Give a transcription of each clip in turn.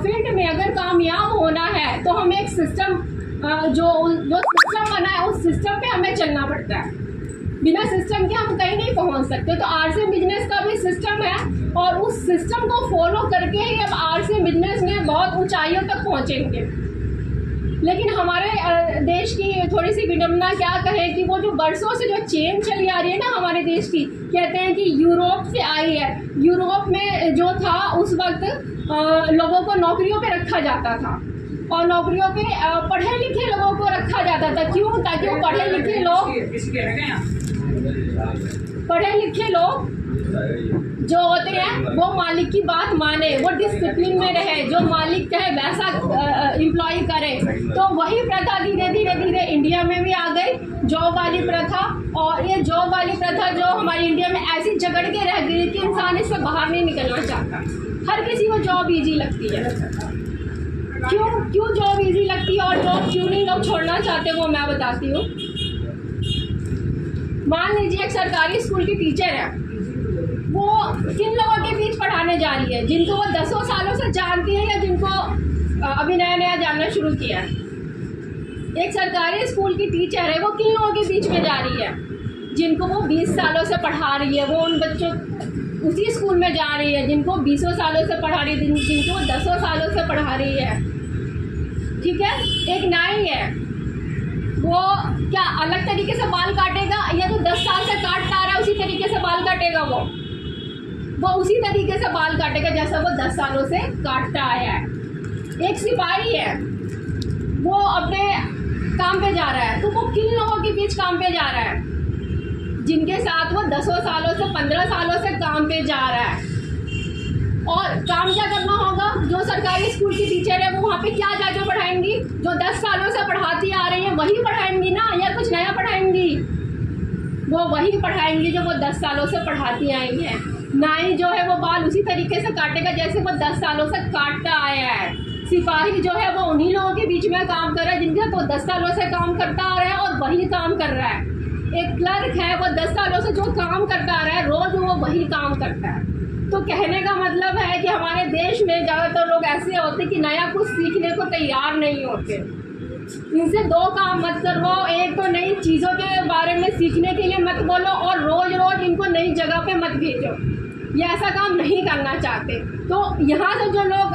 Field में अगर कामयाब होना है तो हमें एक सिस्टम जो सिस्टम बना है उस सिस्टम पे हमें चलना पड़ता है। बिना सिस्टम के हम कहीं नहीं पहुंच सकते। तो आरसीएम बिजनेस का भी सिस्टम है और उस सिस्टम को फॉलो करके ही अब आरसीएम बिजनेस में बहुत ऊंचाइयों तक पहुंचेंगे। लेकिन हमारे देश की थोड़ी सी विडम्बना क्या कहें कि वो जो बरसों से जो चेन चली आ रही है ना हमारे देश की, कहते हैं कि यूरोप से आई है। यूरोप में जो था उस वक्त लोगों को नौकरियों पे रखा जाता था और नौकरियों पे पढ़े लिखे लोगों को रखा जाता था। क्यों? ताकि वो पढ़े लिखे लोग जो होते हैं वो मालिक की बात माने, वो डिसिप्लिन में रहे, जो मालिक कहे वैसा एम्प्लॉय करे। तो वही प्रथा धीरे धीरे इंडिया में भी आ गई, जॉब वाली प्रथा। और ये जॉब वाली प्रथा जो हमारी इंडिया में ऐसी जकड़ के रह गई कि इंसान इससे बाहर नहीं निकलना चाहता। हर किसी को जॉब ईजी लगती है। क्यों जॉब ईजी लगती है और जॉब क्यों नहीं लोग छोड़ना चाहते वो मैं बताती हूँ। मान लीजिए एक सरकारी स्कूल की टीचर है, वो किन लोगों के बीच पढ़ाने जा रही है? जिनको वो 10 सालों से जानती है या जिनको अभी नया जानना शुरू किया है? एक सरकारी स्कूल की टीचर है, वो किन लोगों के बीच में जा रही है? जिनको वो 20 सालों से पढ़ा रही है, वो उन बच्चों उसी स्कूल में जा रही है जिनको 20 सालों से पढ़ा रही है, जिनको वो 10 सालों से पढ़ा रही है। ठीक है। एक नाई है, वो क्या अलग तरीके से बाल काटेगा या तो 10 साल से काटता आ रहा है उसी तरीके से बाल काटेगा? वो उसी तरीके से बाल काटेगा जैसा वो 10 सालों से काटता आया है। एक सिपाही है, वो अपने काम पे जा रहा है, तो वो किन लोगों के बीच काम पे जा रहा है? जिनके साथ वो 10 सालों से 15 सालों से काम पे जा रहा है। और काम क्या करना होगा? जो सरकारी स्कूल की टीचर है वो वहाँ पे क्या जाके पढ़ाएंगी? जो 10 सालों से पढ़ाती आ रही है वही पढ़ाएंगी ना, या कुछ नया पढ़ाएंगी? वो वही पढ़ाएंगी जो वो 10 सालों से पढ़ाती आई हैं। नाई जो है वो बाल उसी तरीके से काटेगा जैसे वो 10 सालों से काटता आया है। सिपाही जो है वो उन्हीं लोगों के बीच में काम कर रहा है जिनके वो 10 सालों से काम करता आ रहा है और वही काम कर रहा है। एक क्लर्क है, वो 10 सालों से जो काम करता आ रहा है रोज वो वही काम करता है। तो कहने का मतलब है कि हमारे देश में ज़्यादातर लोग ऐसे होते कि नया कुछ सीखने को तैयार नहीं होते। इनसे दो काम मत करवाओ, एक तो नई चीज़ों के बारे में सीखने के लिए मत बोलो और रोज़ रोज़ इनको नई जगह पे मत भेजो। ये ऐसा काम नहीं करना चाहते। तो यहाँ से जो लोग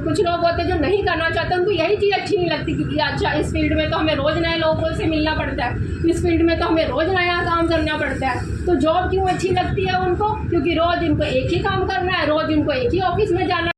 कुछ लोग होते जो नहीं करना चाहते उनको यही चीज़ अच्छी नहीं लगती कि अच्छा इस फील्ड में तो हमें रोज़ नए लोगों से मिलना पड़ता है, इस फील्ड में तो हमें रोज़ नया काम करना पड़ता है। तो जॉब क्यों अच्छी लगती है उनको? क्योंकि रोज़ इनको एक ही काम करना है, रोज़ इनको एक ही ऑफिस में जाना